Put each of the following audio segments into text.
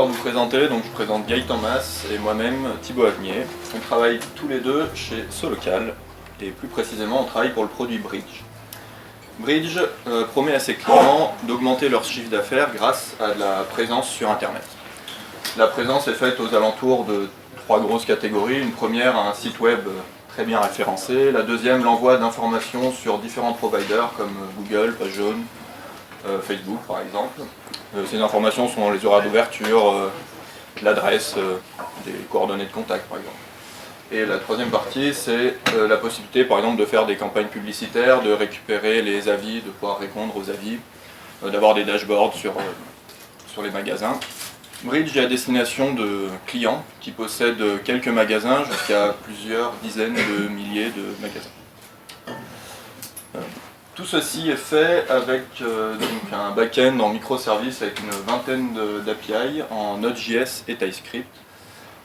par vous présenter, donc je vous présente Gaëtan Mas et moi-même Thibaut Agnier. On travaille tous les deux chez Solocal et plus précisément on travaille pour le produit Bridge. Bridge promet à ses clients d'augmenter leur chiffre d'affaires grâce à de la présence sur Internet. La présence est faite aux alentours de trois grosses catégories. Une première, un site web très bien référencé. La deuxième, l'envoi d'informations sur différents providers comme Google, Page Jaune, Facebook par exemple. Ces informations sont les horaires d'ouverture, l'adresse, des coordonnées de contact par exemple. Et la troisième partie, c'est la possibilité par exemple de faire des campagnes publicitaires, de récupérer les avis, de pouvoir répondre aux avis, d'avoir des dashboards sur les magasins. Bridge est à destination de clients qui possèdent quelques magasins jusqu'à plusieurs dizaines de milliers de magasins. Tout ceci est fait avec donc un back-end en microservices avec une vingtaine d'API en Node.js et TypeScript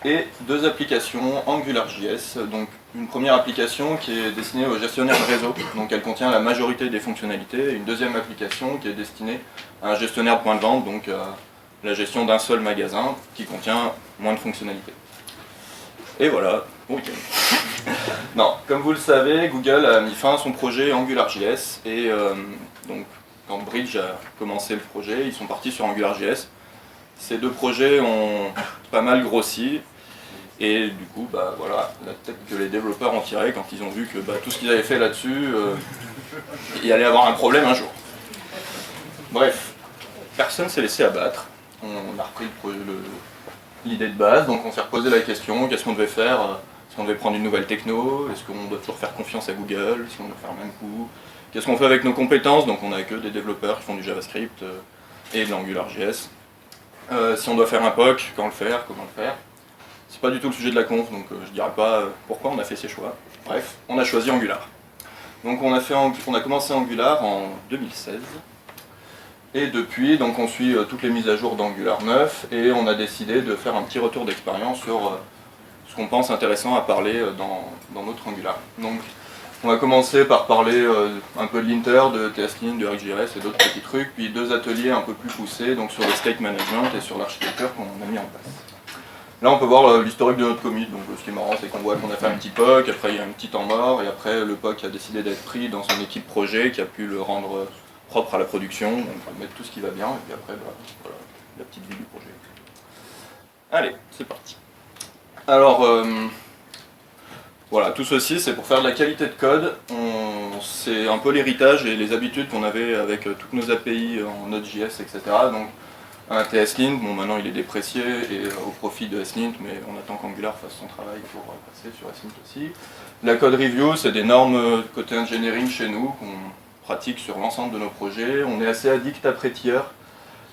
et deux applications AngularJS. Donc une première application qui est destinée au gestionnaire de réseau, donc elle contient la majorité des fonctionnalités, et une deuxième application qui est destinée à un gestionnaire de point de vente, donc la gestion d'un seul magasin qui contient moins de fonctionnalités. Et voilà, bon week-end. Non, comme vous le savez, Google a mis fin à son projet AngularJS et donc quand Bridge a commencé le projet, ils sont partis sur AngularJS. Ces deux projets ont pas mal grossi et du coup, voilà, la tête que les développeurs ont tiré quand ils ont vu que tout ce qu'ils avaient fait là-dessus, il allait avoir un problème un jour. Bref, personne s'est laissé abattre. On a repris l'idée de base, donc on s'est reposé la question, qu'est-ce qu'on devait faire? Est-ce qu'on devait prendre une nouvelle techno? Est-ce qu'on doit toujours faire confiance à Google? Est-ce qu'on doit faire le même coup? Qu'est-ce qu'on fait avec nos compétences? Donc on n'a que des développeurs qui font du JavaScript et de l'AngularJS. Si on doit faire un POC, quand le faire, comment le faire? C'est pas du tout le sujet de la conf, donc je dirais pas pourquoi on a fait ces choix. Bref, on a choisi Angular. Donc on a commencé Angular en 2016. Et depuis, donc on suit toutes les mises à jour d'Angular 9 et on a décidé de faire un petit retour d'expérience sur ce qu'on pense intéressant à parler dans notre Angular. Donc on va commencer par parler un peu de linter, de TSLint, de ArcGIS et d'autres petits trucs, puis deux ateliers un peu plus poussés donc sur le state management et sur l'architecture qu'on a mis en place. Là on peut voir l'historique de notre commit, donc ce qui est marrant c'est qu'on voit qu'on a fait un petit POC, après il y a un petit temps mort et après le POC a décidé d'être pris dans son équipe projet qui a pu le rendre propre à la production, donc on va mettre tout ce qui va bien, et puis après, voilà, la petite vie du projet. Allez, c'est parti. Alors, voilà, tout ceci, c'est pour faire de la qualité de code. C'est un peu l'héritage et les habitudes qu'on avait avec toutes nos API en Node.js, etc. Donc, un TSLint, bon, maintenant il est déprécié et au profit de SLint, mais on attend qu'Angular fasse son travail pour passer sur SLint aussi. La code review, c'est des normes côté engineering chez nous, qu'on pratique sur l'ensemble de nos projets. On est assez addict à Prettier,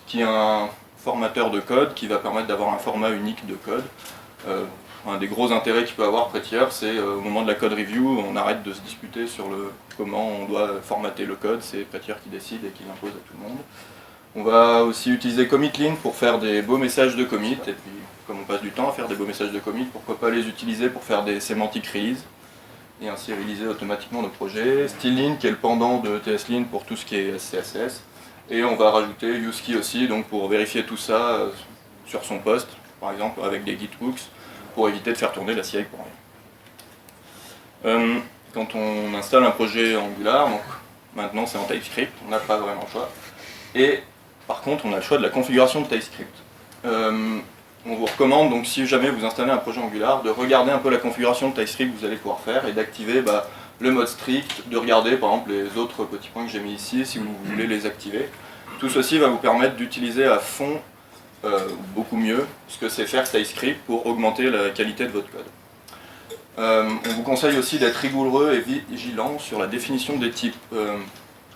qui est un formateur de code qui va permettre d'avoir un format unique de code. Un des gros intérêts qu'il peut avoir Prettier, c'est au moment de la code review, on arrête de se disputer sur comment on doit formater le code, c'est Prettier qui décide et qui l'impose à tout le monde. On va aussi utiliser CommitLint pour faire des beaux messages de commit, et puis comme on passe du temps à faire des beaux messages de commit, pourquoi pas les utiliser pour faire des semantic release et ainsi réaliser automatiquement nos projets. StylLint qui est le pendant de TSLint pour tout ce qui est CSS. Et on va rajouter UseKey aussi donc pour vérifier tout ça sur son poste, par exemple avec des githooks, pour éviter de faire tourner la CI pour rien. Quand on installe un projet Angular, donc maintenant c'est en TypeScript, on n'a pas vraiment le choix. Et par contre on a le choix de la configuration de TypeScript. On vous recommande, donc si jamais vous installez un projet Angular, de regarder un peu la configuration de TypeScript que vous allez pouvoir faire et d'activer le mode strict, de regarder par exemple les autres petits points que j'ai mis ici si vous voulez les activer. Tout ceci va vous permettre d'utiliser à fond, beaucoup mieux, ce que c'est faire TypeScript pour augmenter la qualité de votre code. On vous conseille aussi d'être rigoureux et vigilant sur la définition des types.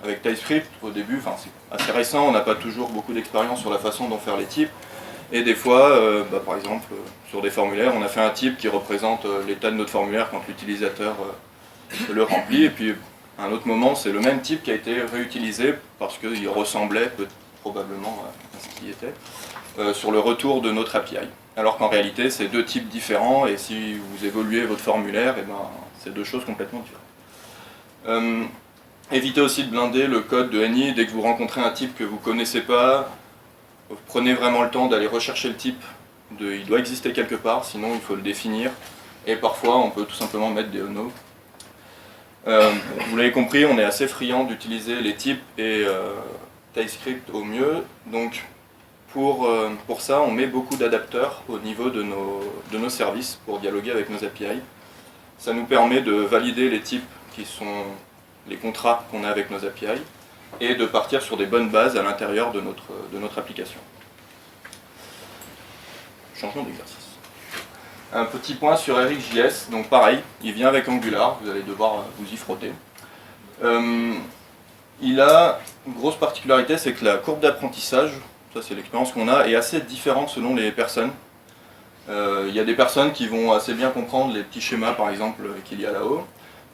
Avec TypeScript, au début, c'est assez récent, on n'a pas toujours beaucoup d'expérience sur la façon dont faire les types. Et des fois, par exemple, sur des formulaires, on a fait un type qui représente l'état de notre formulaire quand l'utilisateur le remplit. Et puis, à un autre moment, c'est le même type qui a été réutilisé parce qu'il ressemblait probablement à ce qui était sur le retour de notre API. Alors qu'en réalité, c'est deux types différents et si vous évoluez votre formulaire, c'est deux choses complètement différentes. Évitez aussi de blinder le code de NI dès que vous rencontrez un type que vous ne connaissez pas. prenez vraiment le temps d'aller rechercher le type, il doit exister quelque part, sinon il faut le définir, et parfois on peut tout simplement mettre des no. Vous l'avez compris, on est assez friand d'utiliser les types et TypeScript au mieux, donc pour ça on met beaucoup d'adapteurs au niveau de nos services pour dialoguer avec nos API. Ça nous permet de valider les types qui sont les contrats qu'on a avec nos API et de partir sur des bonnes bases à l'intérieur de notre application. Changement d'exercice. Un petit point sur RxJS, donc pareil, il vient avec Angular, vous allez devoir vous y frotter. Il a une grosse particularité, c'est que la courbe d'apprentissage, ça c'est l'expérience qu'on a, est assez différente selon les personnes. Il y a des personnes qui vont assez bien comprendre les petits schémas par exemple qu'il y a là-haut,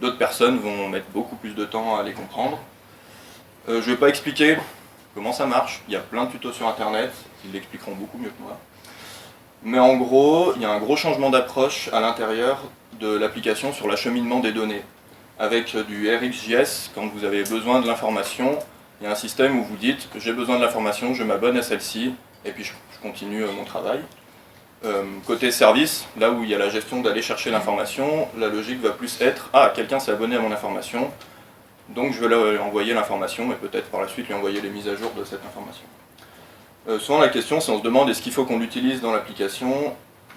d'autres personnes vont mettre beaucoup plus de temps à les comprendre. Je ne vais pas expliquer comment ça marche, il y a plein de tutos sur internet, ils l'expliqueront beaucoup mieux que moi. Mais en gros, il y a un gros changement d'approche à l'intérieur de l'application sur l'acheminement des données. Avec du RxJS, quand vous avez besoin de l'information, il y a un système où vous dites « j'ai besoin de l'information, je m'abonne à celle-ci, et puis je continue mon travail ». Côté service, là où il y a la gestion d'aller chercher l'information, la logique va plus être « ah, quelqu'un s'est abonné à mon information, donc je vais lui envoyer l'information, et peut-être par la suite lui envoyer les mises à jour de cette information ». Souvent la question c'est on se demande est-ce qu'il faut qu'on l'utilise dans l'application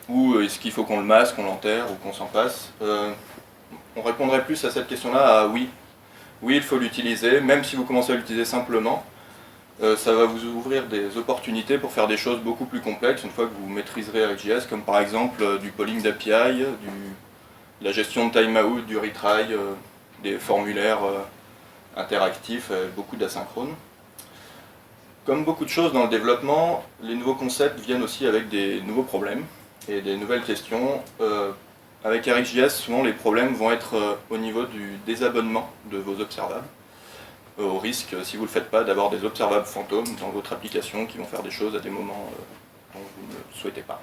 ou est-ce qu'il faut qu'on le masque, qu'on l'enterre ou qu'on s'en passe. On répondrait plus à cette question-là à oui. Oui, il faut l'utiliser, même si vous commencez à l'utiliser simplement, ça va vous ouvrir des opportunités pour faire des choses beaucoup plus complexes une fois que vous maîtriserez RxJS, comme par exemple du polling d'API, la gestion de timeout, du retry, des formulaires interactifs, beaucoup d'asynchrone. Comme beaucoup de choses dans le développement, les nouveaux concepts viennent aussi avec des nouveaux problèmes et des nouvelles questions. Avec RxJS, souvent les problèmes vont être au niveau du désabonnement de vos observables, au risque, si vous ne le faites pas, d'avoir des observables fantômes dans votre application qui vont faire des choses à des moments dont vous ne le souhaitez pas.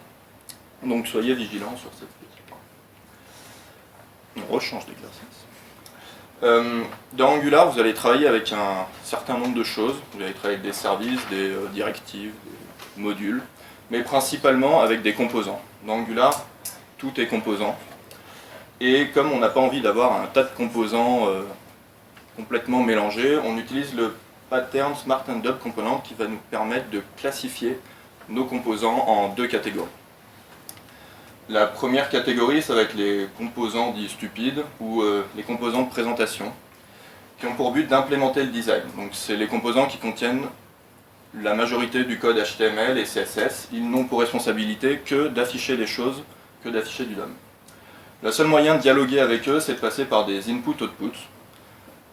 Donc soyez vigilants sur cette petite point. On rechange d'exercice. Dans Angular, vous allez travailler avec un certain nombre de choses. Vous allez travailler avec des services, des directives, des modules, mais principalement avec des composants. Dans Angular, tout est composant. Et comme on n'a pas envie d'avoir un tas de composants complètement mélangés, on utilise le pattern Smart End-Up Component qui va nous permettre de classifier nos composants en deux catégories. La première catégorie, ça va être les composants dits stupides ou les composants de présentation qui ont pour but d'implémenter le design. Donc c'est les composants qui contiennent la majorité du code HTML et CSS. Ils n'ont pour responsabilité que d'afficher les choses, que d'afficher du DOM. Le seul moyen de dialoguer avec eux, c'est de passer par des input-outputs.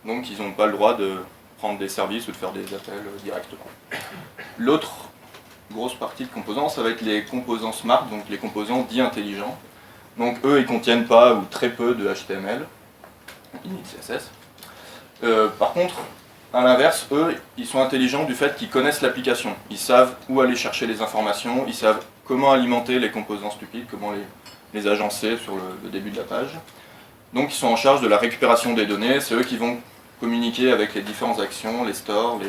Donc ils n'ont pas le droit de prendre des services ou de faire des appels directement. L'autre grosse partie de composants, ça va être les composants smart, donc les composants dits intelligents. Donc eux, ils contiennent pas ou très peu de HTML, init CSS. Par contre, à l'inverse, eux, ils sont intelligents du fait qu'ils connaissent l'application. Ils savent où aller chercher les informations, ils savent comment alimenter les composants stupides, comment les agencer sur le début de la page. Donc ils sont en charge de la récupération des données, c'est eux qui vont communiquer avec les différentes actions, les stores,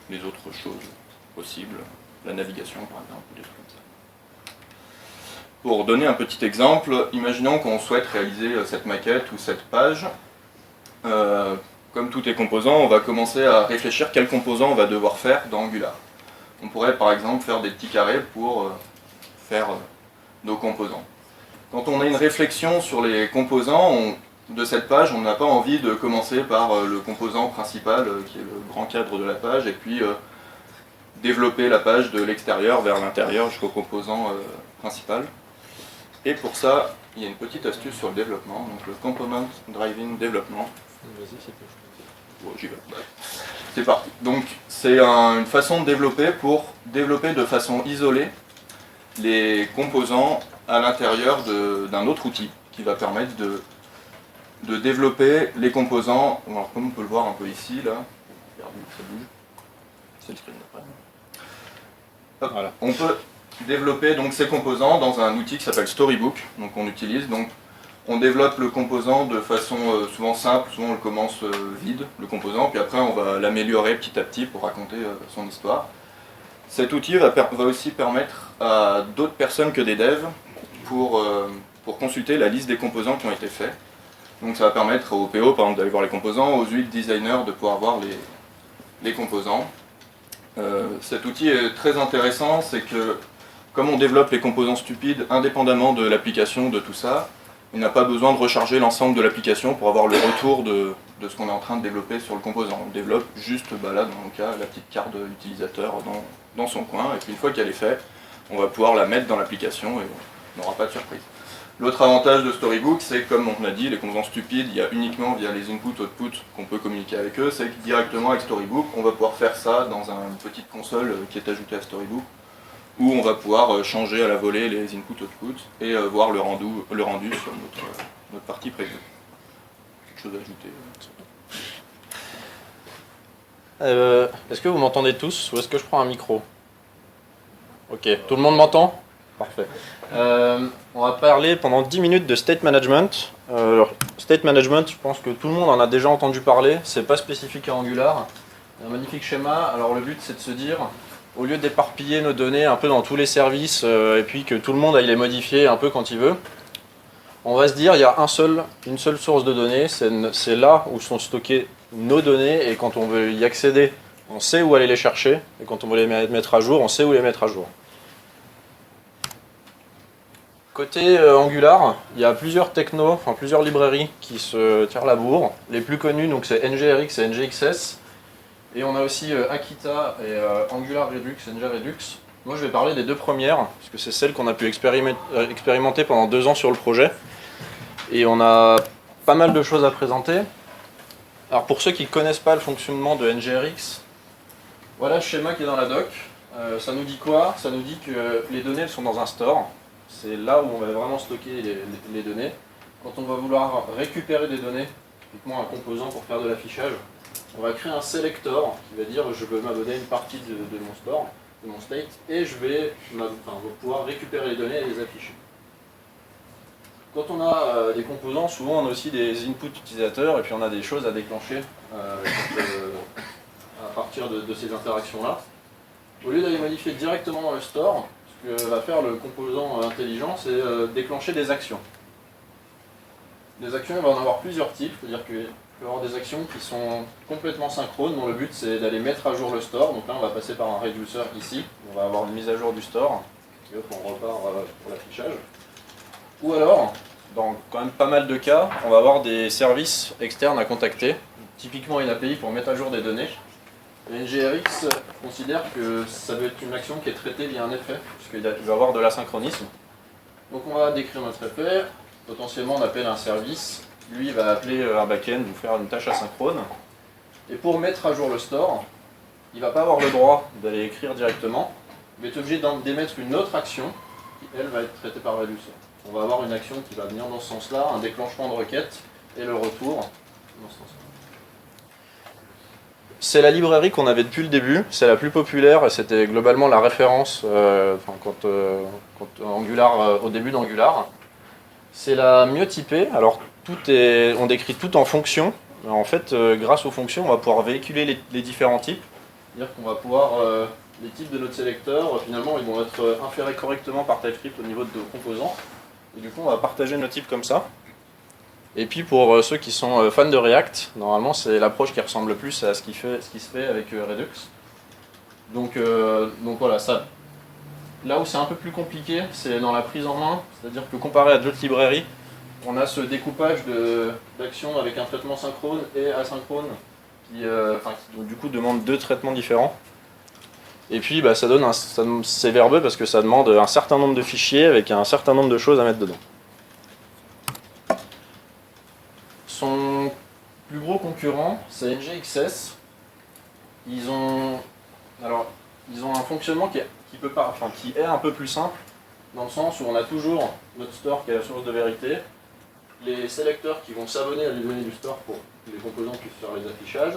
les autres choses possibles. La navigation par exemple, des trucs comme ça. Pour donner un petit exemple, imaginons qu'on souhaite réaliser cette maquette ou cette page. Comme tout est composant, on va commencer à réfléchir quels composants on va devoir faire dans Angular. On pourrait par exemple faire des petits carrés pour faire nos composants. Quand on a une réflexion sur les composants de cette page, on n'a pas envie de commencer par le composant principal qui est le grand cadre de la page et puis développer la page de l'extérieur vers l'intérieur jusqu'au composant principal. Et pour ça, il y a une petite astuce sur le développement, donc le Component Driven Development. Bon, j'y vais. C'est parti. Donc c'est une façon de développer pour développer de façon isolée les composants à l'intérieur d'un autre outil qui va permettre de développer les composants. Alors, comme on peut le voir un peu ici, là, regardez, ça bouge. C'est le screen d'après. Voilà. On peut développer donc ces composants dans un outil qui s'appelle Storybook, donc on utilise. Donc on développe le composant de façon souvent simple, souvent on le commence vide, le composant, puis après on va l'améliorer petit à petit pour raconter son histoire. Cet outil va aussi permettre à d'autres personnes que des devs pour consulter la liste des composants qui ont été faits. Donc ça va permettre aux PO par exemple d'aller voir les composants, aux UX designers de pouvoir voir les composants. Cet outil est très intéressant, c'est que comme on développe les composants stupides indépendamment de l'application, de tout ça, il n'a pas besoin de recharger l'ensemble de l'application pour avoir le retour de ce qu'on est en train de développer sur le composant. On développe juste, là dans mon cas, la petite carte de l'utilisateur dans son coin, et puis une fois qu'elle est faite, on va pouvoir la mettre dans l'application et on n'aura pas de surprise. L'autre avantage de Storybook, c'est comme on a dit, les composants stupides, il y a uniquement via les input-output qu'on peut communiquer avec eux, c'est que directement avec Storybook, on va pouvoir faire ça dans une petite console qui est ajoutée à Storybook, où on va pouvoir changer à la volée les input-output et voir le rendu sur notre partie prévue. Quelque chose à ajouter? Est-ce que vous m'entendez tous ou est-ce que je prends un micro? Ok, tout le monde m'entend? Parfait. On va parler pendant 10 minutes de state management. Alors, state management, je pense que tout le monde en a déjà entendu parler, c'est pas spécifique à Angular. Un magnifique schéma, alors le but c'est de se dire, au lieu d'éparpiller nos données un peu dans tous les services et puis que tout le monde aille les modifier un peu quand il veut, on va se dire il y a une seule source de données, c'est là où sont stockées nos données et quand on veut y accéder, on sait où aller les chercher et quand on veut les mettre à jour, on sait où les mettre à jour. Côté Angular, il y a plusieurs technos, enfin plusieurs librairies qui se tirent la bourre. Les plus connues, donc c'est NGRX et NGXS. Et on a aussi Akita et Angular Redux, NGRedux. Moi je vais parler des deux premières, puisque c'est celles qu'on a pu expérimenter pendant 2 ans sur le projet. Et on a pas mal de choses à présenter. Alors pour ceux qui ne connaissent pas le fonctionnement de NGRX, voilà le schéma qui est dans la doc. Ça nous dit quoi? Ça nous dit que les données elles sont dans un store. C'est là où on va vraiment stocker les données. Quand on va vouloir récupérer des données, typiquement un composant pour faire de l'affichage, on va créer un selector qui va dire je veux m'abonner à une partie de mon store, de mon state, et je vais pouvoir récupérer les données et les afficher. Quand on a des composants, souvent on a aussi des inputs utilisateurs et puis on a des choses à déclencher à partir de ces interactions-là. Au lieu d'aller modifier directement dans le store, ce que va faire le composant intelligent, c'est déclencher des actions. Des actions, il va en avoir plusieurs types, c'est-à-dire qu'il peut y avoir des actions qui sont complètement synchrones, dont le but c'est d'aller mettre à jour le store. Donc là on va passer par un reducer ici, on va avoir une mise à jour du store, et hop, on repart pour l'affichage. Ou alors, dans quand même pas mal de cas, on va avoir des services externes à contacter, typiquement une API pour mettre à jour des données. Et NGRX considère que ça doit être une action qui est traitée via un effet, puisqu'il va y avoir de l'asynchronisme. Donc on va décrire notre effet, potentiellement on appelle un service, lui il va appeler un backend ou faire une tâche asynchrone. Et pour mettre à jour le store, il ne va pas avoir le droit d'aller écrire directement, mais est obligé d'émettre une autre action qui elle va être traitée par reducer. On va avoir une action qui va venir dans ce sens-là, un déclenchement de requête et le retour dans ce sens-là. C'est la librairie qu'on avait depuis le début, c'est la plus populaire et c'était globalement la référence quand Angular, au début d'Angular. C'est la mieux typée, alors on décrit tout en fonctions. En fait, grâce aux fonctions, on va pouvoir véhiculer les différents types. C'est-à-dire qu'on va pouvoir, les types de notre sélecteur, finalement, ils vont être inférés correctement par TypeScript au niveau de nos composants. Et du coup, on va partager nos types comme ça. Et puis pour ceux qui sont fans de React, normalement c'est l'approche qui ressemble le plus à ce qui se fait avec Redux. Donc voilà, ça. Là où c'est un peu plus compliqué, c'est dans la prise en main, c'est-à-dire que comparé à d'autres librairies, on a ce découpage d'actions avec un traitement synchrone et asynchrone qui du coup demande 2 traitements différents. Et puis c'est verbeux parce que ça demande un certain nombre de fichiers avec un certain nombre de choses à mettre dedans. Son plus gros concurrent, c'est NGXS. Ils ont un fonctionnement qui est un peu plus simple, dans le sens où on a toujours notre store qui est la source de vérité, les sélecteurs qui vont s'abonner à les données du store pour que les composants puissent faire les affichages.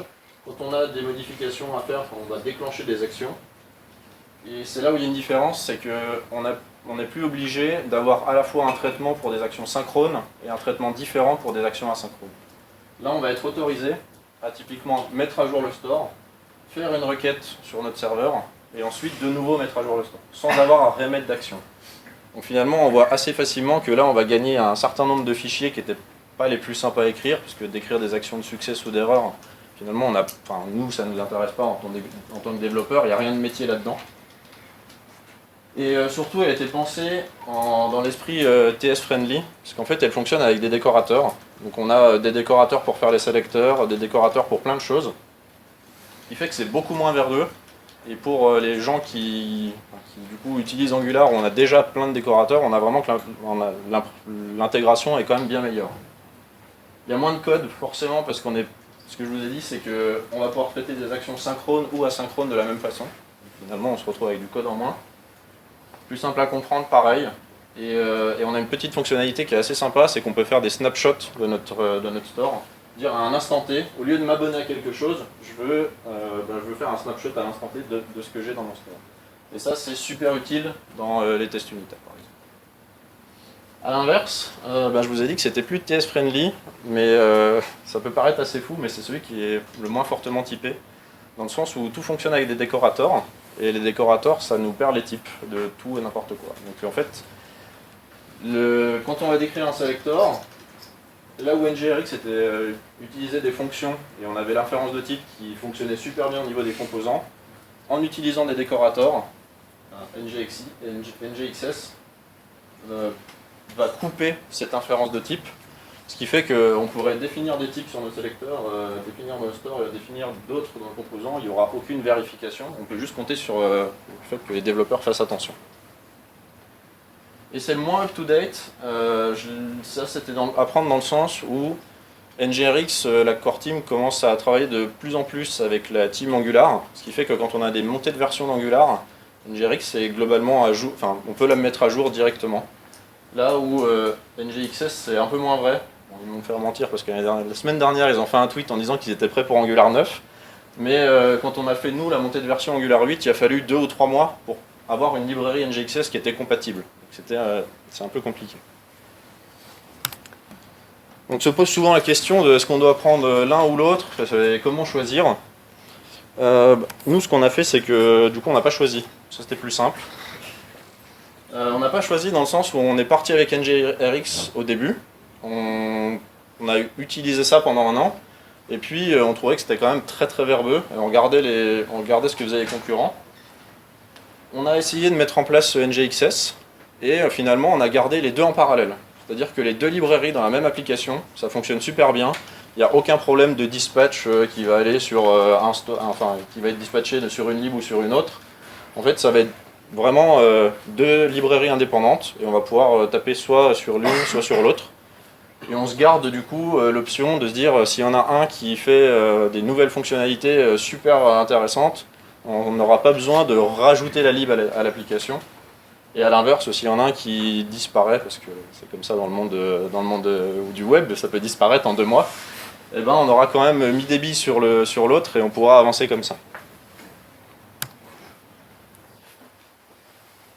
Quand on a des modifications à faire, on va déclencher des actions. Et c'est là où il y a une différence, c'est qu'on n'est plus obligé d'avoir à la fois un traitement pour des actions synchrones et un traitement différent pour des actions asynchrones. Là, on va être autorisé à typiquement mettre à jour le store, faire une requête sur notre serveur et ensuite de nouveau mettre à jour le store, sans avoir à remettre d'action. Donc finalement, on voit assez facilement que là, on va gagner un certain nombre de fichiers qui n'étaient pas les plus sympas à écrire, puisque d'écrire des actions de succès ou d'erreur, finalement, nous, ça ne nous intéresse pas en tant que développeur, il n'y a rien de métier là-dedans. Et surtout, elle a été pensée dans l'esprit TS-friendly, parce qu'en fait, elle fonctionne avec des décorateurs. Donc on a des décorateurs pour faire les sélecteurs, des décorateurs pour plein de choses, ce qui fait que c'est beaucoup moins verdeux. Et pour les gens qui du coup utilisent Angular, on a déjà plein de décorateurs, on a vraiment que l'intégration est quand même bien meilleure. Il y a moins de code forcément parce ce que je vous ai dit, c'est qu'on va pouvoir traiter des actions synchrones ou asynchrones de la même façon. Finalement, on se retrouve avec du code en moins. Plus simple à comprendre, pareil. Et on a une petite fonctionnalité qui est assez sympa, c'est qu'on peut faire des snapshots de notre store. Dire à un instant T, au lieu de m'abonner à quelque chose, je veux faire un snapshot à l'instant T de ce que j'ai dans mon store. Et ça, c'est super utile dans les tests unitaires, par exemple. A l'inverse, je vous ai dit que c'était plus TS-friendly, mais ça peut paraître assez fou, mais c'est celui qui est le moins fortement typé, dans le sens où tout fonctionne avec des décorateurs, et les décorateurs, ça nous perd les types de tout et n'importe quoi. Donc en fait, quand on va décrire un selector, là où NGRX utilisait des fonctions et on avait l'inférence de type qui fonctionnait super bien au niveau des composants, en utilisant des décorateurs, NGXS va couper cette inférence de type, ce qui fait qu'on pourrait définir des types sur nos sélecteurs, définir nos stores et définir d'autres dans le composant, il n'y aura aucune vérification, on peut juste compter sur le fait que les développeurs fassent attention. Et c'est le moins up-to-date, ça c'était à prendre dans le sens où NGRX, la core team, commence à travailler de plus en plus avec la team Angular, ce qui fait que quand on a des montées de version d'Angular, NGRX est globalement à jour, on peut la mettre à jour directement. Là où NGXS c'est un peu moins vrai, ils vont me faire mentir parce que la semaine dernière ils ont fait un tweet en disant qu'ils étaient prêts pour Angular 9, mais quand on a fait nous la montée de version Angular 8, il a fallu 2 ou 3 mois pour avoir une librairie NGXS qui était compatible. C'est un peu compliqué. Donc se pose souvent la question de est-ce qu'on doit prendre l'un ou l'autre, comment choisir. Nous ce qu'on a fait c'est que du coup on n'a pas choisi, ça c'était plus simple. On n'a pas choisi dans le sens où on est parti avec NGRX au début, on a utilisé ça pendant un an, et puis on trouvait que c'était quand même très très verbeux, et on regardait ce que faisaient les concurrents. On a essayé de mettre en place ce NGXS, et finalement on a gardé les deux en parallèle. C'est-à-dire que les deux librairies dans la même application, ça fonctionne super bien. Il n'y a aucun problème de dispatch qui va aller sur qui va être dispatché sur une lib ou sur une autre. En fait, ça va être vraiment deux librairies indépendantes et on va pouvoir taper soit sur l'une, soit sur l'autre. Et on se garde du coup l'option de se dire s'il y en a un qui fait des nouvelles fonctionnalités super intéressantes, on n'aura pas besoin de rajouter la lib à l'application. Et à l'inverse, s'il y en a un qui disparaît, parce que c'est comme ça dans le monde du web, ça peut disparaître en 2 mois, eh ben on aura quand même mis des billes sur l'autre et on pourra avancer comme ça.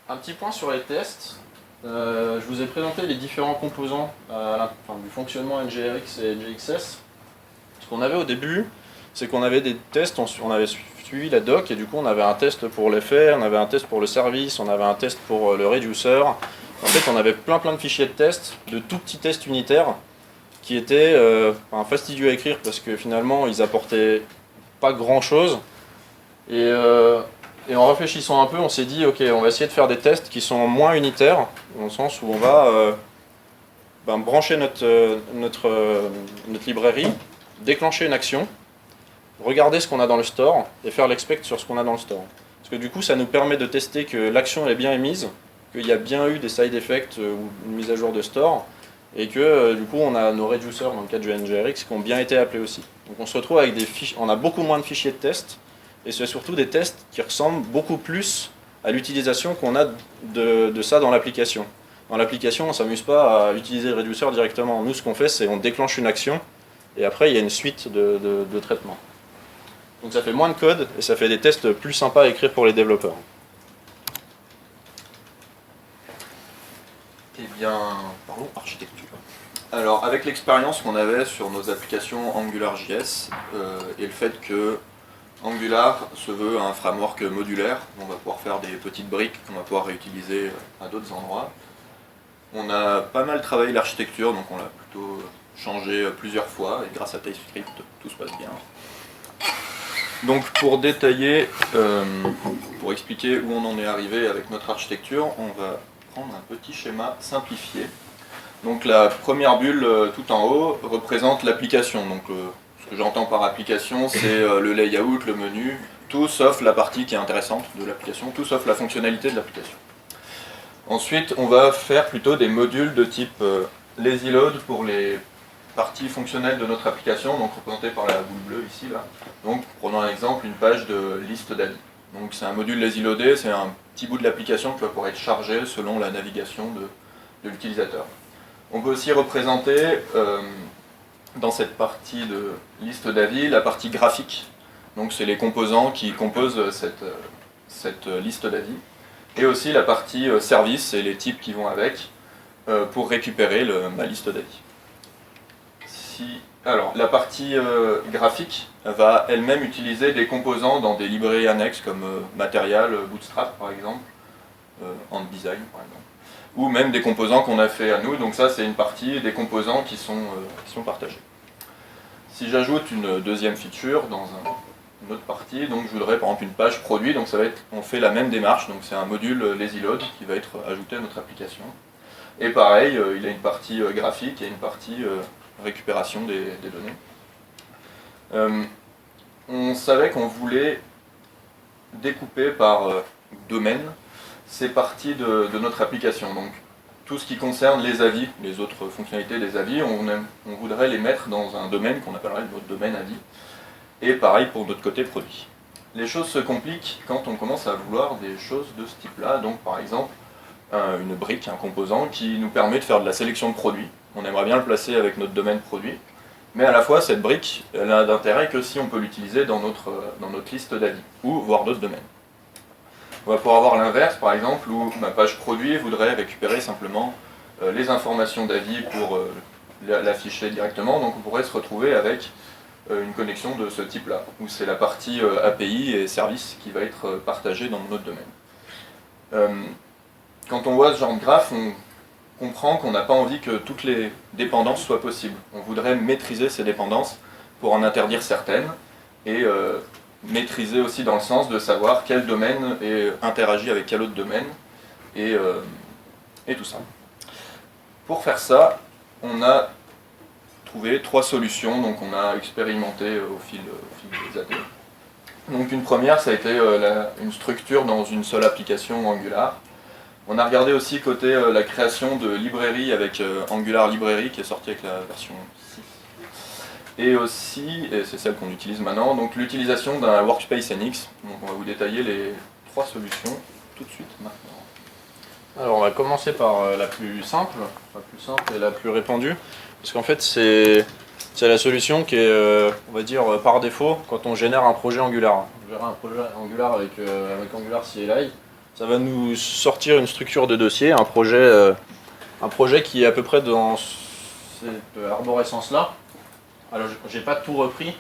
Un petit point sur les tests. Je vous ai présenté les différents composants du fonctionnement NGRX et NGXS. Ce qu'on avait au début, c'est qu'on avait des tests, on avait suivi la doc et du coup on avait un test pour l'effet, on avait un test pour le service, on avait un test pour le reducer. En fait on avait plein de fichiers de tests, de tout petits tests unitaires qui étaient fastidieux à écrire parce que finalement ils apportaient pas grand chose. Et en réfléchissant un peu on s'est dit ok on va essayer de faire des tests qui sont moins unitaires, dans le sens où on va brancher notre librairie, déclencher une action, regarder ce qu'on a dans le store et faire l'expect sur ce qu'on a dans le store. Parce que du coup, ça nous permet de tester que l'action est bien émise, qu'il y a bien eu des side effects ou une mise à jour de store, et que du coup, on a nos reducers dans le cas du NGRX qui ont bien été appelés aussi. Donc on se retrouve avec on a beaucoup moins de fichiers de tests, et c'est surtout des tests qui ressemblent beaucoup plus à l'utilisation qu'on a de ça dans l'application. Dans l'application, on ne s'amuse pas à utiliser le reducer directement. Nous, ce qu'on fait, c'est on déclenche une action, et après, il y a une suite de traitements. Donc ça fait moins de code et ça fait des tests plus sympas à écrire pour les développeurs. Eh bien, parlons architecture. Alors, avec l'expérience qu'on avait sur nos applications AngularJS et le fait que Angular se veut un framework modulaire. On va pouvoir faire des petites briques qu'on va pouvoir réutiliser à d'autres endroits. On a pas mal travaillé l'architecture, donc on l'a plutôt changé plusieurs fois, et grâce à TypeScript, tout se passe bien. Donc pour détailler, pour expliquer où on en est arrivé avec notre architecture, on va prendre un petit schéma simplifié. Donc la première bulle tout en haut représente l'application. Donc ce que j'entends par application, c'est le layout, le menu, tout sauf la partie qui est intéressante de l'application, tout sauf la fonctionnalité de l'application. Ensuite, on va faire plutôt des modules de type lazy load pour les partie fonctionnelle de notre application, donc représentée par la boule bleue ici. Là. Donc prenons un exemple, une page de liste d'avis. Donc c'est un module lazy loadé, c'est un petit bout de l'application qui va pouvoir être chargé selon la navigation de l'utilisateur. On peut aussi représenter dans cette partie de liste d'avis la partie graphique. Donc c'est les composants qui composent cette liste d'avis. Et aussi la partie service et les types qui vont avec pour récupérer ma liste d'avis. Alors, la partie graphique va elle-même utiliser des composants dans des librairies annexes comme Material, Bootstrap par exemple, Ant Design par exemple, ou même des composants qu'on a fait à nous. Donc ça, c'est une partie des composants qui sont partagés. Si j'ajoute une deuxième feature dans une autre partie, donc je voudrais par exemple une page produit, donc ça va être, on fait la même démarche, donc c'est un module lazy load qui va être ajouté à notre application. Et pareil, il a une partie graphique et une partie récupération des données. On savait qu'on voulait découper par domaine ces parties de notre application. Donc tout ce qui concerne les avis, les autres fonctionnalités des avis, on voudrait les mettre dans un domaine qu'on appellerait notre domaine avis. Et pareil pour notre côté produit. Les choses se compliquent quand on commence à vouloir des choses de ce type-là. Donc par exemple, une brique, un composant qui nous permet de faire de la sélection de produits. On aimerait bien le placer avec notre domaine produit, mais à la fois cette brique, elle a d'intérêt que si on peut l'utiliser dans notre liste d'avis, ou voir d'autres domaines. On va pouvoir avoir l'inverse, par exemple, où ma page produit voudrait récupérer simplement les informations d'avis pour l'afficher directement, donc on pourrait se retrouver avec une connexion de ce type-là, où c'est la partie API et service qui va être partagée dans notre domaine. Quand on voit ce genre de graphe, on comprend qu'on n'a pas envie que toutes les dépendances soient possibles. On voudrait maîtriser ces dépendances pour en interdire certaines et maîtriser aussi dans le sens de savoir quel domaine interagit avec quel autre domaine et tout ça. Pour faire ça, on a trouvé 3 solutions, donc on a expérimenté au fil des années. Donc une première, ça a été une structure dans une seule application Angular. On a regardé aussi côté la création de librairies avec Angular Library qui est sortie avec la version 6. Et aussi, et c'est celle qu'on utilise maintenant, donc l'utilisation d'un workspace NX. Donc on va vous détailler les 3 solutions tout de suite maintenant. Alors on va commencer par la plus simple et la plus répandue. Parce qu'en fait c'est la solution qui est, on va dire, par défaut quand on génère un projet Angular. On génère un projet Angular avec Angular CLI. Ça va nous sortir une structure de dossier, un projet qui est à peu près dans cette arborescence-là. Alors j'ai pas tout repris,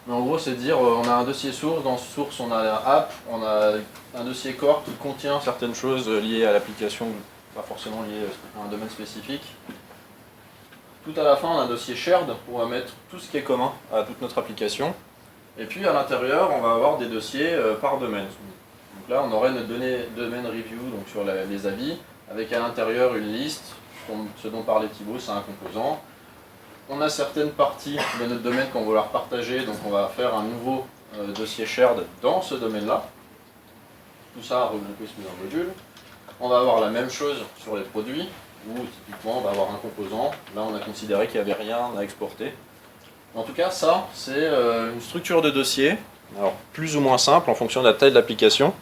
mais en gros c'est dire on a un dossier source, dans source on a un app, on a un dossier core qui contient certaines choses liées à l'application, pas forcément liées à un domaine spécifique. Tout à la fin on a un dossier shared où on va mettre tout ce qui est commun à toute notre application. Et puis à l'intérieur on va avoir des dossiers par domaine. Donc là, on aurait notre domaine review donc sur les avis, avec à l'intérieur une liste, ce dont parlait Thibaut, c'est un composant. On a certaines parties de notre domaine qu'on va vouloir partager, donc on va faire un nouveau dossier shared dans ce domaine-là. Tout ça regroupé sous un module. On va avoir la même chose sur les produits, où typiquement on va avoir un composant. Là, on a considéré qu'il n'y avait rien à exporter. En tout cas, ça, c'est une structure de dossier, alors plus ou moins simple en fonction de la taille de l'application.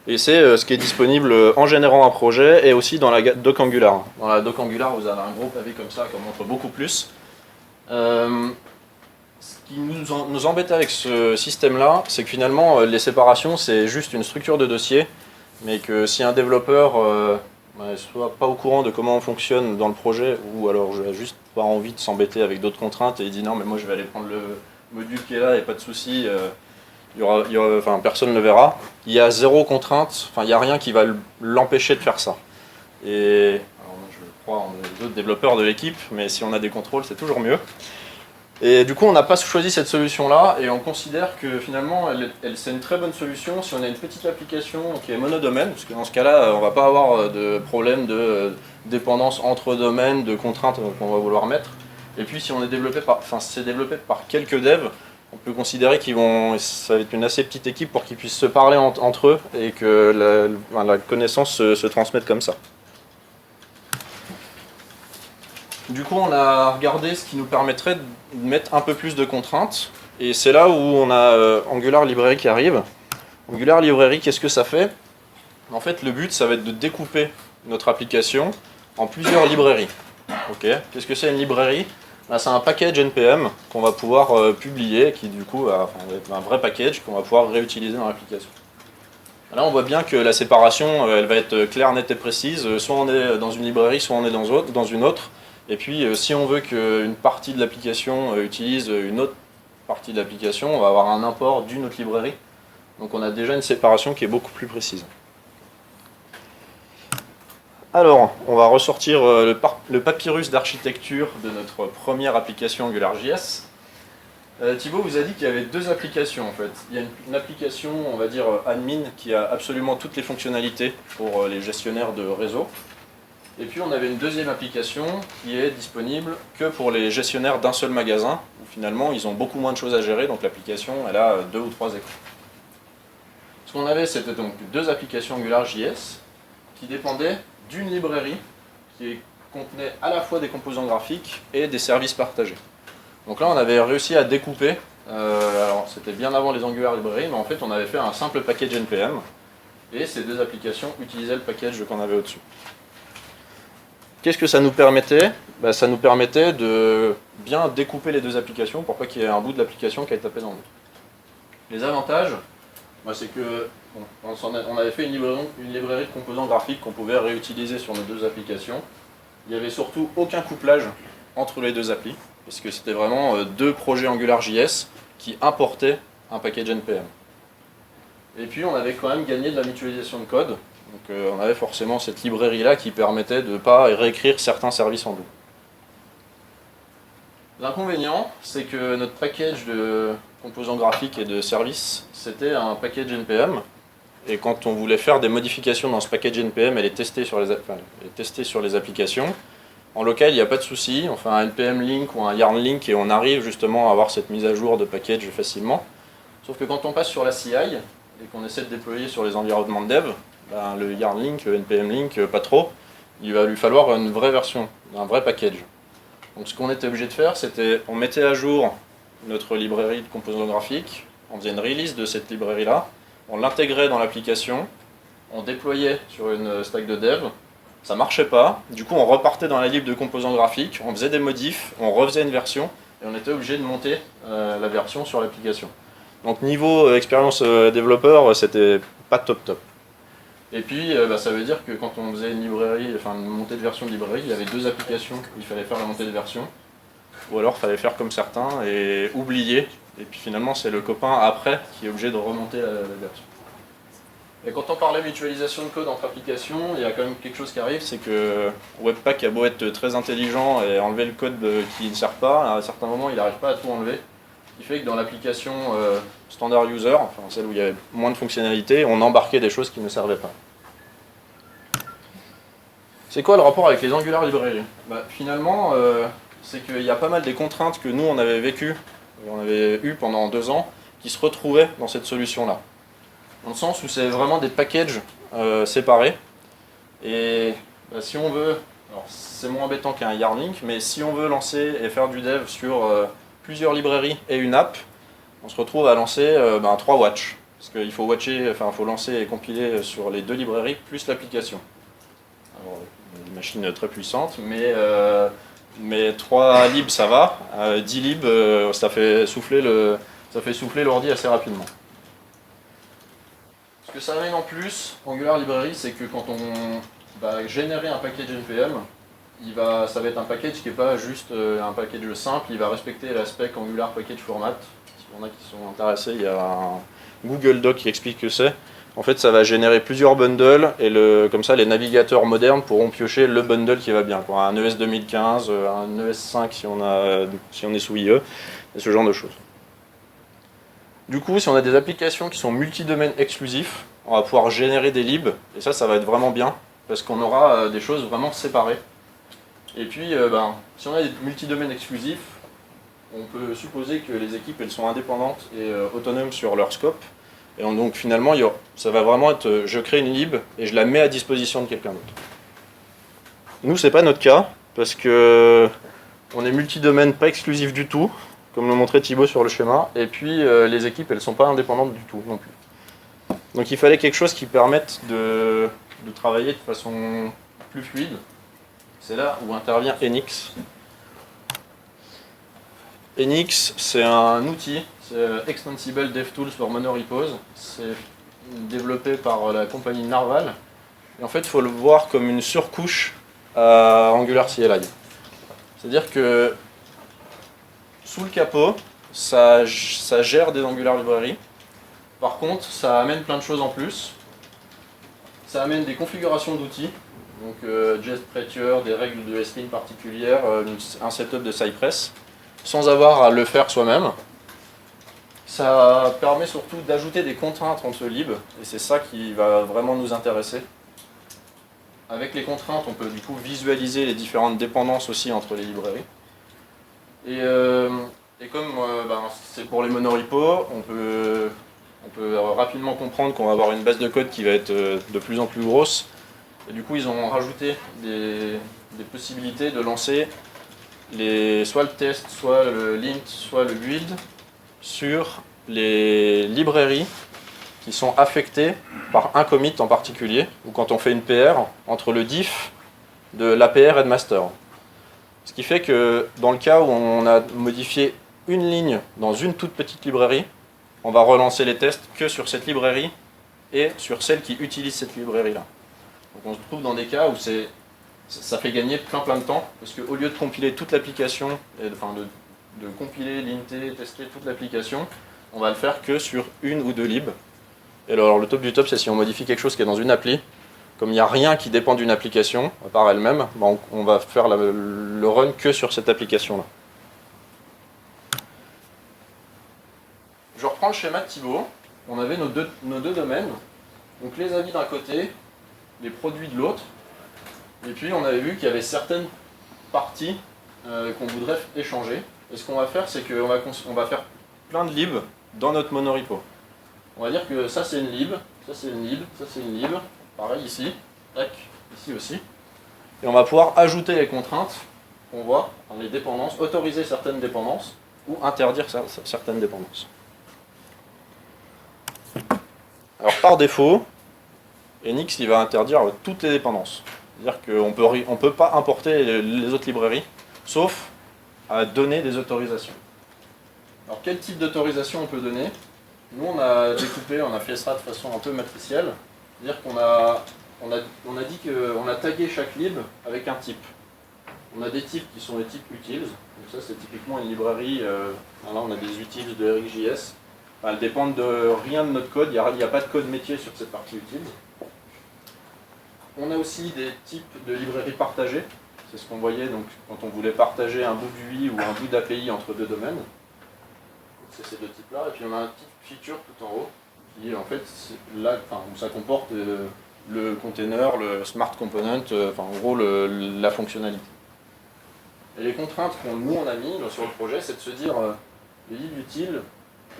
Et c'est ce qui est disponible en générant un projet et aussi dans la doc Angular. Dans la doc Angular, vous avez un gros pavé comme ça qui en montre beaucoup plus. Ce qui nous embête avec ce système-là, c'est que finalement, les séparations, c'est juste une structure de dossier, mais que si un développeur soit pas au courant de comment on fonctionne dans le projet, ou alors je n'ai juste pas envie de s'embêter avec d'autres contraintes, et il dit non, mais moi je vais aller prendre le module qui est là, et pas de souci. enfin, personne ne le verra. Il y a zéro contrainte, enfin, il n'y a rien qui va l'empêcher de faire ça. Et alors, je crois en les autres développeurs de l'équipe, mais si on a des contrôles, c'est toujours mieux. Et du coup, on n'a pas choisi cette solution-là, et on considère que finalement, c'est une très bonne solution si on a une petite application qui est monodomaine, parce que dans ce cas-là, on ne va pas avoir de problème de dépendance entre domaines, de contraintes qu'on va vouloir mettre. Et puis, si on est développé c'est développé par quelques devs, on peut considérer ça va être une assez petite équipe pour qu'ils puissent se parler entre eux et que la connaissance se transmette comme ça. Du coup, on a regardé ce qui nous permettrait de mettre un peu plus de contraintes. Et c'est là où on a Angular Library qui arrive. Angular Library, qu'est-ce que ça fait? En fait, le but, ça va être de découper notre application en plusieurs librairies. Okay. Qu'est-ce que c'est une librairie? C'est un package NPM qu'on va pouvoir publier, qui du coup va être un vrai package qu'on va pouvoir réutiliser dans l'application. Là, on voit bien que la séparation, elle va être claire, nette et précise. Soit on est dans une librairie, soit on est dans une autre. Et puis, si on veut qu'une partie de l'application utilise une autre partie de l'application, on va avoir un import d'une autre librairie. Donc on a déjà une séparation qui est beaucoup plus précise. Alors, on va ressortir le papyrus d'architecture de notre première application AngularJS. Thibaut vous a dit qu'il y avait deux applications en fait. Il y a une application, on va dire admin, qui a absolument toutes les fonctionnalités pour les gestionnaires de réseau. Et puis on avait une deuxième application qui est disponible que pour les gestionnaires d'un seul magasin, où finalement ils ont beaucoup moins de choses à gérer, donc l'application elle a 2 ou 3 écrans. Ce qu'on avait, c'était donc deux applications AngularJS qui dépendaient d'une librairie qui contenait à la fois des composants graphiques et des services partagés. Donc là on avait réussi à découper, alors c'était bien avant les Angular Library, mais en fait on avait fait un simple package NPM, et ces deux applications utilisaient le package qu'on avait au-dessus. Qu'est-ce que ça nous permettait? Ça nous permettait de bien découper les deux applications pour pas qu'il y ait un bout de l'application qui aille taper dans l'autre. Les avantages, c'est que on avait fait une librairie de composants graphiques qu'on pouvait réutiliser sur nos deux applications. Il n'y avait surtout aucun couplage entre les deux applis, parce que c'était vraiment deux projets AngularJS qui importaient un package NPM. Et puis on avait quand même gagné de la mutualisation de code. Donc on avait forcément cette librairie-là qui permettait de ne pas réécrire certains services en double. L'inconvénient, c'est que notre package de composants graphiques et de services, c'était un package NPM. Et quand on voulait faire des modifications dans ce package NPM, elle est testée sur les applications. En local, il n'y a pas de souci, on fait un NPM link ou un yarn link et on arrive justement à avoir cette mise à jour de package facilement. Sauf que quand on passe sur la CI et qu'on essaie de déployer sur les environnements de dev, le yarn link, le NPM link, pas trop, il va lui falloir une vraie version, un vrai package. Donc ce qu'on était obligé de faire, c'était on mettait à jour notre librairie de composants graphiques, on faisait une release de cette librairie-là, on l'intégrait dans l'application, on déployait sur une stack de dev, ça marchait pas, du coup on repartait dans la lib de composants graphiques, on faisait des modifs, on refaisait une version, et on était obligé de monter la version sur l'application. Donc niveau expérience développeur, c'était pas top. Et puis ça veut dire que quand on faisait une montée de version de librairie, il y avait deux applications où il fallait faire la montée de version, ou alors il fallait faire comme certains et oublier, et puis finalement c'est le copain après qui est obligé de remonter la version. Et quand on parlait mutualisation de code entre applications, il y a quand même quelque chose qui arrive, c'est que Webpack a beau être très intelligent et enlever le code qui ne sert pas, à un certain moment il n'arrive pas à tout enlever. Ce qui fait que dans l'application standard user, enfin celle où il y avait moins de fonctionnalités, on embarquait des choses qui ne servaient pas. C'est quoi le rapport avec les Angular Library? Finalement, c'est qu'il y a pas mal des contraintes que nous on avait vécues, on avait eues pendant 2 ans, qui se retrouvaient dans cette solution-là. Dans le sens où c'est vraiment des packages séparés. Et si on veut, alors c'est moins embêtant qu'un yarn link, mais si on veut lancer et faire du dev sur plusieurs librairies et une app, on se retrouve à lancer 3 watch. Parce qu'il faut faut lancer et compiler sur les 2 librairies plus l'application. Alors, une machine très puissante, mais 3 libs ça va, 10 libs ça fait souffler l'ordi assez rapidement. Ce que ça amène en plus, Angular Library, c'est que quand on va générer un package NPM, ça va être un package qui n'est pas juste un package simple, il va respecter l'aspect Angular Package Format. Si on a qui sont intéressés, il y a Google Doc qui explique ce que c'est. En fait, ça va générer plusieurs bundles et comme ça, les navigateurs modernes pourront piocher le bundle qui va bien, quoi. Un ES 2015, un ES 5 si on est sous IE, et ce genre de choses. Du coup, si on a des applications qui sont multi-domaines exclusifs, on va pouvoir générer des libs, et ça va être vraiment bien, parce qu'on aura des choses vraiment séparées. Et puis, si on a des multi-domaines exclusifs, on peut supposer que les équipes elles sont indépendantes et autonomes sur leur scope. Et donc finalement, ça va vraiment être je crée une lib et je la mets à disposition de quelqu'un d'autre. Nous, c'est pas notre cas, parce que on est multi-domaine pas exclusif du tout, comme le montrait Thibaut sur le schéma, et puis les équipes elles sont pas indépendantes du tout non plus. Donc il fallait quelque chose qui permette de travailler de façon plus fluide. C'est là où intervient Enix. Enix, c'est un outil, c'est Extensible DevTools for Monorepos. C'est développé par la compagnie Narval. Et en fait, il faut le voir comme une surcouche à Angular CLI. C'est-à-dire que sous le capot, ça gère des Angular Library. Par contre, ça amène plein de choses en plus. Ça amène des configurations d'outils. Donc Jest Prettier, des règles de spin particulières, un setup de Cypress, sans avoir à le faire soi-même. Ça permet surtout d'ajouter des contraintes entre lib, et c'est ça qui va vraiment nous intéresser. Avec les contraintes, on peut du coup visualiser les différentes dépendances aussi entre les librairies. Et comme c'est pour les monorepos, on peut rapidement comprendre qu'on va avoir une base de code qui va être de plus en plus grosse. Et du coup, ils ont rajouté des possibilités de lancer soit le test, soit le lint, soit le build sur les librairies qui sont affectées par un commit en particulier, ou quand on fait une PR entre le diff de l'APR et de master. Ce qui fait que dans le cas où on a modifié une ligne dans une toute petite librairie, on va relancer les tests que sur cette librairie et sur celle qui utilise cette librairie-là. Donc on se trouve dans des cas où ça fait gagner plein de temps, parce qu'au lieu de compiler toute l'application, de compiler, linter, tester toute l'application, on va le faire que sur une ou deux libs. Et alors le top du top, c'est si on modifie quelque chose qui est dans une appli, comme il n'y a rien qui dépend d'une application, à part elle-même, on va faire le run que sur cette application-là. Je reprends le schéma de Thibaut. On avait nos deux domaines, donc les avis d'un côté, les produits de l'autre, et puis on avait vu qu'il y avait certaines parties qu'on voudrait échanger. Et ce qu'on va faire, c'est qu'on va faire plein de libs dans notre monorepo. On va dire que ça c'est une lib, ça c'est une lib, ça c'est une lib, pareil ici, tac, ici aussi. Et on va pouvoir ajouter les contraintes qu'on voit, les dépendances, autoriser certaines dépendances ou interdire certaines dépendances. Alors par défaut, Enix il va interdire toutes les dépendances. C'est-à-dire qu'on ne peut pas importer les autres librairies, sauf à donner des autorisations. Alors quel type d'autorisation on peut donner? Nous on a découpé, on a fait ça de façon un peu matricielle. C'est-à-dire qu'on a dit qu'on a tagué chaque lib avec un type. On a des types qui sont les types utils. Donc ça c'est typiquement une librairie, là on a des utils de RxJS. Elles dépendent de rien de notre code, il n'y a pas de code métier sur cette partie utils. On a aussi des types de librairies partagées. C'est ce qu'on voyait donc, quand on voulait partager un bout d'UI ou un bout d'API entre deux domaines. C'est ces deux types-là. Et puis on a un type feature tout en haut, qui en fait, là, où ça comporte le container, le smart component, en gros la fonctionnalité. Et les contraintes qu'on on a mis sur le projet, c'est de se dire les libs utiles,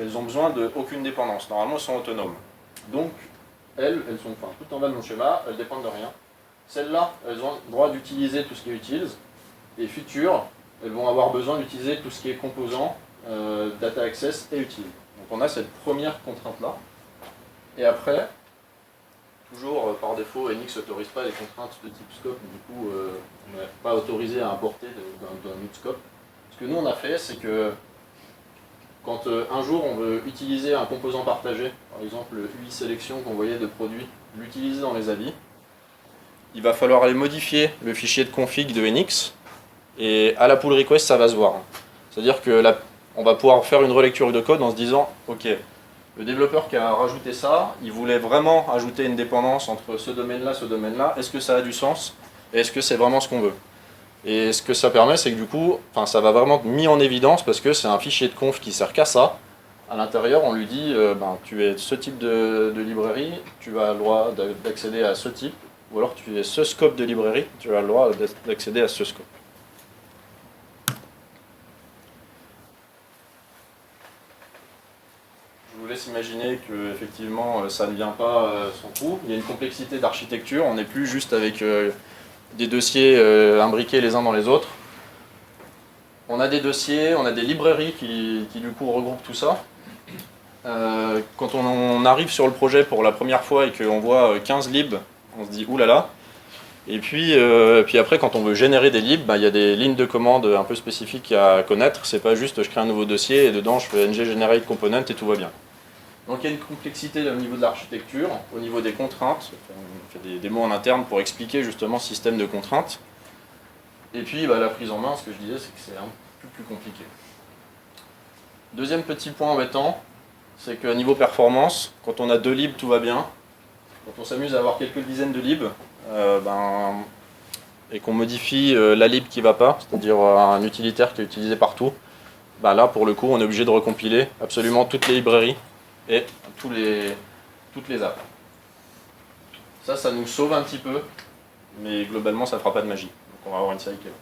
elles ont besoin d'aucune dépendance. Normalement, elles sont autonomes. Donc, elles sont tout en bas de mon schéma, elles dépendent de rien. Celles-là, elles ont le droit d'utiliser tout ce qui est utils. Et futures, elles vont avoir besoin d'utiliser tout ce qui est composant, data access et utile. Donc on a cette première contrainte-là. Et après, toujours par défaut, Enix n'autorise pas les contraintes de type scope, du coup on n'est pas autorisé à importer d'un autre scope. Ce que nous on a fait, c'est que quand un jour on veut utiliser un composant partagé, par exemple le UI sélection qu'on voyait de produit, l'utiliser dans les avis, il va falloir aller modifier le fichier de config de Enix, et à la pull request ça va se voir. C'est-à-dire que on va pouvoir faire une relecture de code en se disant, ok, Le développeur qui a rajouté ça, il voulait vraiment ajouter une dépendance entre ce domaine-là. Est-ce que ça a du sens? Et est-ce que c'est vraiment ce qu'on veut? Et ce que ça permet, c'est que du coup, ça va vraiment être mis en évidence parce que c'est un fichier de conf qui sert qu'à ça. À l'intérieur, on lui dit, tu es ce type de librairie, tu as le droit d'accéder à ce type, ou alors tu es ce scope de librairie, tu as le droit d'accéder à ce scope. Je vous laisse imaginer que effectivement ça ne vient pas sans coup. Il y a une complexité d'architecture, on n'est plus juste avec des dossiers imbriqués les uns dans les autres. On a des dossiers, on a des librairies qui du coup regroupent tout ça. Quand on arrive sur le projet pour la première fois et qu'on voit 15 libs, on se dit oulala. Et puis après, quand on veut générer des libs, il y a des lignes de commande un peu spécifiques à connaître. C'est pas juste je crée un nouveau dossier et dedans je fais ng generate component et tout va bien. Donc il y a une complexité au niveau de l'architecture, au niveau des contraintes. On fait des démos en interne pour expliquer justement ce système de contraintes. Et puis la prise en main, ce que je disais, c'est que c'est un peu plus compliqué. Deuxième petit point embêtant, c'est que niveau performance, quand on a 2 libs, tout va bien. Quand on s'amuse à avoir quelques dizaines de libs, et qu'on modifie la lib qui ne va pas, c'est-à-dire un utilitaire qui est utilisé partout, là pour le coup on est obligé de recompiler absolument toutes les librairies et toutes les apps. Ça nous sauve un petit peu, mais globalement ça ne fera pas de magie. Donc on va avoir une série qui est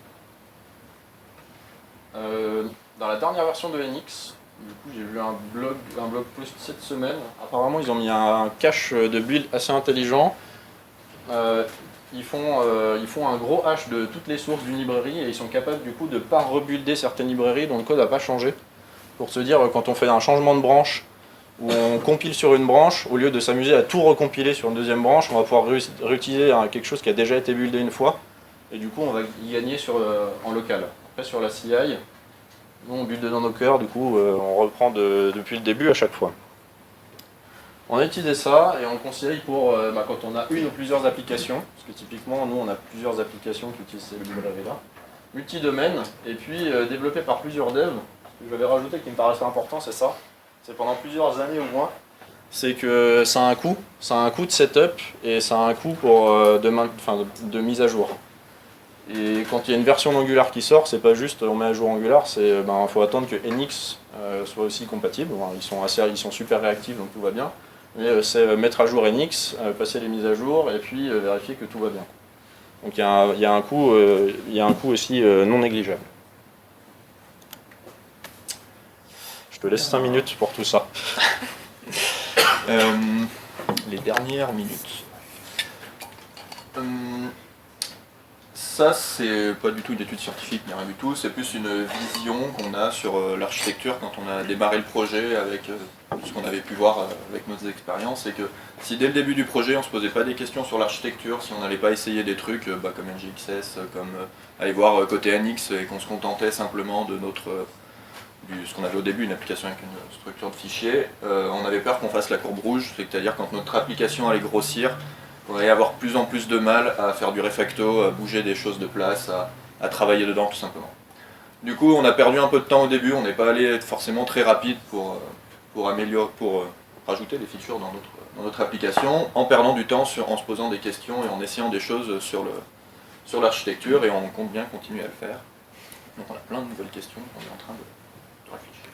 là. Dans la dernière version de NX, du coup j'ai vu un blog post cette semaine. Apparemment ils ont mis un cache de build assez intelligent. Ils font un gros hash de toutes les sources d'une librairie et ils sont capables du coup de ne pas rebuilder certaines librairies dont le code n'a pas changé. Pour se dire, quand on fait un changement de branche ou on compile sur une branche, au lieu de s'amuser à tout recompiler sur une deuxième branche, on va pouvoir réutiliser quelque chose qui a déjà été buildé une fois et du coup on va y gagner en local. Après sur la CI, nous on build dans Docker, du coup on reprend depuis le début à chaque fois. On a utilisé ça et on le conseille pour quand on a une ou plusieurs applications, parce que typiquement nous on a plusieurs applications qui utilisent ces librairies-là, multi-domaines, et puis développé par plusieurs devs. Ce que j'avais rajouté qui me paraissait important, c'est ça. C'est pendant plusieurs années au moins, c'est que ça a un coût de setup et ça a un coût de mise à jour. Et quand il y a une version d'Angular qui sort, c'est pas juste on met à jour Angular, c'est faut attendre que NX soit aussi compatible. Ils sont super réactifs donc tout va bien. Mais c'est mettre à jour NX, passer les mises à jour et puis vérifier que tout va bien. Donc il y a un coût aussi non négligeable. Je te laisse 5 minutes pour tout ça. Les dernières minutes. Ça, c'est pas du tout une étude scientifique, ni rien du tout, c'est plus une vision qu'on a sur l'architecture quand on a démarré le projet avec ce qu'on avait pu voir avec nos expériences, et que si dès le début du projet on se posait pas des questions sur l'architecture, si on n'allait pas essayer des trucs comme NGXS, comme aller voir côté NX, et qu'on se contentait simplement de ce qu'on avait au début, une application avec une structure de fichiers, on avait peur qu'on fasse la courbe rouge, c'est-à-dire quand notre application allait grossir, on allait avoir plus en plus de mal à faire du refacto, à bouger des choses de place, à travailler dedans tout simplement. Du coup, on a perdu un peu de temps au début, on n'est pas allé être forcément très rapide pour rajouter des features dans notre application, en perdant du temps en se posant des questions et en essayant des choses sur l'architecture, et on compte bien continuer à le faire. Donc on a plein de nouvelles questions qu'on est en train de réfléchir.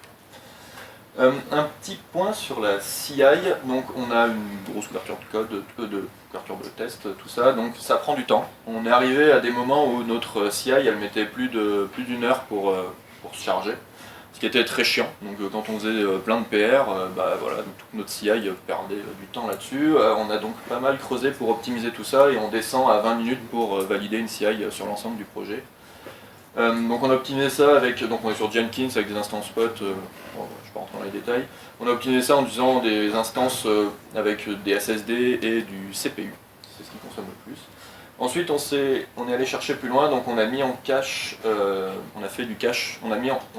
Un petit point sur la CI, donc on a une grosse couverture de code, couverture de test, tout ça, donc ça prend du temps. On est arrivé à des moments où notre CI elle mettait plus d'une heure pour se charger, ce qui était très chiant. Donc quand on faisait plein de PR, toute notre CI perdait du temps là-dessus. On a donc pas mal creusé pour optimiser tout ça et on descend à 20 minutes pour valider une CI sur l'ensemble du projet. Donc on a optimisé ça donc on est sur Jenkins avec des instances spot, je ne vais pas rentrer dans les détails. On a optimisé ça en utilisant des instances avec des SSD et du CPU, c'est ce qui consomme le plus. Ensuite on est allé chercher plus loin, donc on a mis en cache, on a fait du cache, on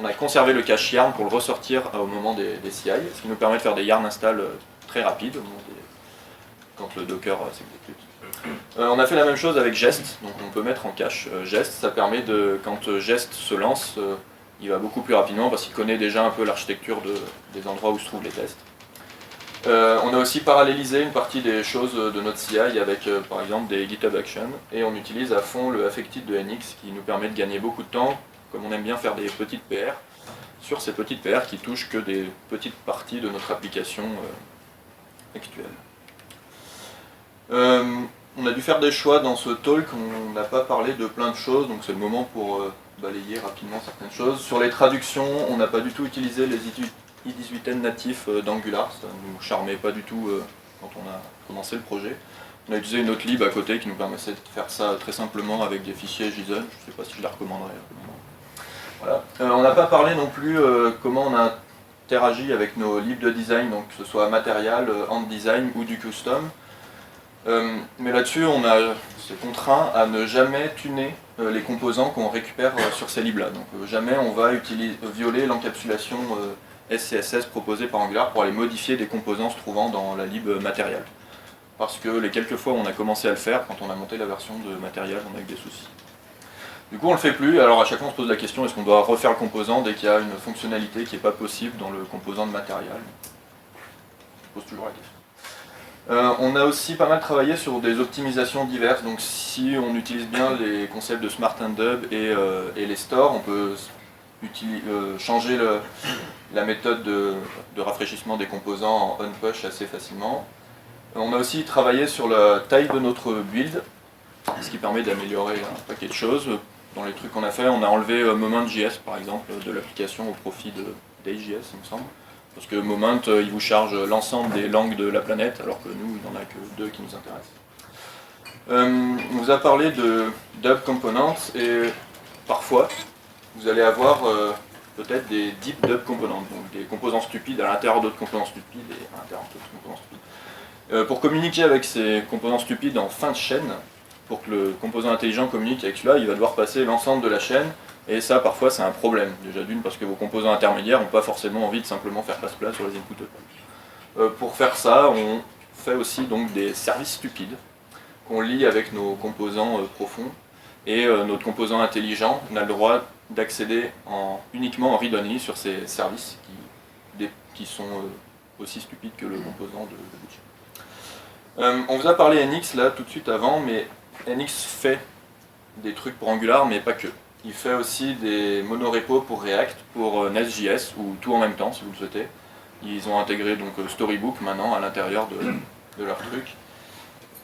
a conservé le cache yarn pour le ressortir au moment des CI, ce qui nous permet de faire des yarn install très rapides quand le Docker s'exécute. On a fait la même chose avec Jest, donc on peut mettre en cache Jest, ça permet quand Jest se lance, il va beaucoup plus rapidement parce qu'il connaît déjà un peu l'architecture des endroits où se trouvent les tests. On a aussi parallélisé une partie des choses de notre CI avec par exemple des GitHub Actions, et on utilise à fond le Affected de NX qui nous permet de gagner beaucoup de temps, comme on aime bien faire des petites PR, sur ces petites PR qui touchent que des petites parties de notre application actuelle. On a dû faire des choix dans ce talk, on n'a pas parlé de plein de choses, donc c'est le moment pour balayer rapidement certaines choses. Sur les traductions, on n'a pas du tout utilisé les i18n natifs d'Angular, ça ne nous charmait pas du tout quand on a commencé le projet. On a utilisé une autre lib à côté qui nous permettait de faire ça très simplement avec des fichiers JSON, je ne sais pas si je la recommanderais. Voilà. On n'a pas parlé non plus comment on a interagi avec nos libs de design, donc que ce soit Material, Ant Design ou du Custom. Mais là-dessus, on s'est contraint à ne jamais tuner les composants qu'on récupère sur ces libs-là. Donc jamais on va violer l'encapsulation SCSS proposée par Angular pour aller modifier des composants se trouvant dans la lib Material. Parce que les quelques fois où on a commencé à le faire, quand on a monté la version de Material, on a eu des soucis. Du coup, on le fait plus, alors à chaque fois on se pose la question, est-ce qu'on doit refaire le composant dès qu'il y a une fonctionnalité qui n'est pas possible dans le composant de Material? Je pose toujours la question. On a aussi pas mal travaillé sur des optimisations diverses, donc si on utilise bien les concepts de Smart End et les stores, on peut changer la méthode de rafraîchissement des composants en on-push assez facilement. On a aussi travaillé sur la taille de notre build, ce qui permet d'améliorer un paquet de choses. Dans les trucs qu'on a fait, on a enlevé Moment.js par exemple de l'application au profit d'AJS, il me semble. Parce que Moment, il vous charge l'ensemble des langues de la planète, alors que nous, il n'y en a que 2 qui nous intéressent. On vous a parlé de Dub Components, et parfois, vous allez avoir peut-être des Deep Dub Components, donc des composants stupides à l'intérieur d'autres composants stupides et à l'intérieur d'autres composants stupides. Pour communiquer avec ces composants stupides en fin de chaîne, pour que le composant intelligent communique avec celui-là, il va devoir passer l'ensemble de la chaîne. Et ça, parfois, c'est un problème. Déjà d'une, parce que vos composants intermédiaires n'ont pas forcément envie de simplement faire passe-plat sur les inputs. Pour faire ça, on fait aussi donc des services stupides qu'on lie avec nos composants profonds. Et notre composant intelligent, on a le droit d'accéder uniquement en read-only sur ces services qui sont aussi stupides que le composant de bout de chaîne. On vous a parlé NX là tout de suite avant, mais NX fait des trucs pour Angular, mais pas que. Il fait aussi des monorepos pour React, pour Nest.js, ou tout en même temps si vous le souhaitez. Ils ont intégré donc Storybook maintenant à l'intérieur de leur truc,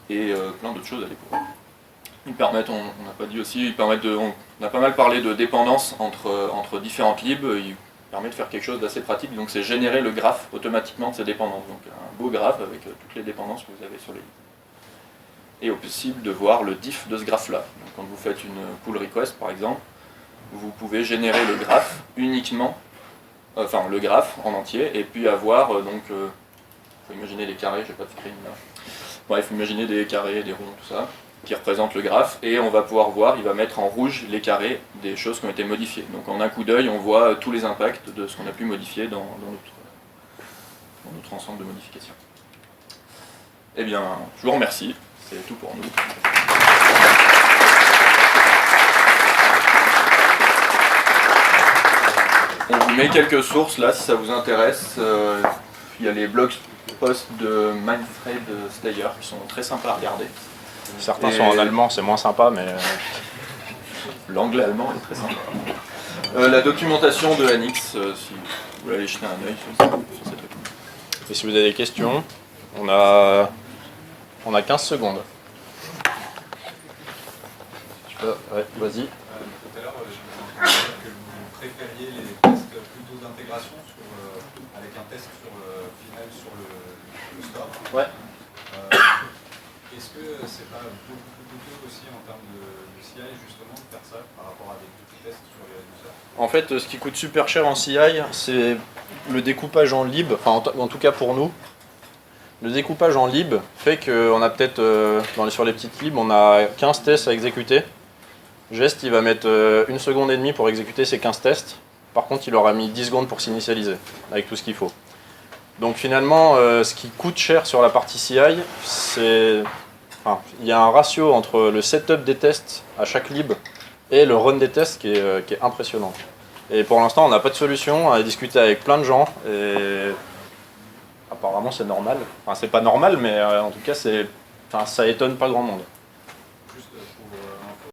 et plein d'autres choses à découvrir. Ils permettent, on n'a pas dit aussi, on a pas mal parlé de dépendance entre différentes libs, ils permettent de faire quelque chose d'assez pratique, donc c'est générer le graphe automatiquement de ces dépendances. Donc un beau graphe avec toutes les dépendances que vous avez sur les libs. Et au possible de voir le diff de ce graphe-là. Quand vous faites une pull request par exemple, vous pouvez générer le graphe uniquement, enfin le graphe en entier, et puis avoir donc, faut imaginer des carrés, j'ai pas de screen là. Bref, imaginez des carrés, des ronds, tout ça, qui représentent le graphe, et on va pouvoir voir, il va mettre en rouge les carrés des choses qui ont été modifiées. Donc en un coup d'œil, on voit tous les impacts de ce qu'on a pu modifier dans notre ensemble de modifications. Eh bien, je vous remercie. C'est tout pour nous. On vous met quelques sources là si ça vous intéresse. Il y a les blog posts de Manfred Steyer qui sont très sympas à regarder. Certains sont en allemand, c'est moins sympa, mais... L'anglais allemand est très sympa. La documentation de NX, si vous voulez aller jeter un œil sur cette documentation. Et si vous avez des questions, on a 15 secondes. Ouais, vas-y. Tout à l'heure, je me disais que vous préfériez les tests plutôt d'intégration avec un test final sur le store. Ouais. Est-ce que c'est pas beaucoup plus coûteux aussi en termes de CI justement de faire ça par rapport à des petits tests sur les réducteurs? En fait, ce qui coûte super cher en CI, c'est le découpage en lib, enfin en tout cas pour nous. Le découpage en lib fait qu'on a peut-être, sur les petites libs, on a 15 tests à exécuter. Gest, il va mettre 1 seconde et demie pour exécuter ces 15 tests. Par contre, il aura mis 10 secondes pour s'initialiser, avec tout ce qu'il faut. Donc finalement, ce qui coûte cher sur la partie CI, c'est... Enfin, il y a un ratio entre le setup des tests à chaque lib et le run des tests qui est impressionnant. Et pour l'instant, on n'a pas de solution, on a discuté avec plein de gens. Et apparemment c'est normal. Enfin c'est pas normal mais en tout cas c'est, enfin, ça étonne pas grand monde. Juste pour info,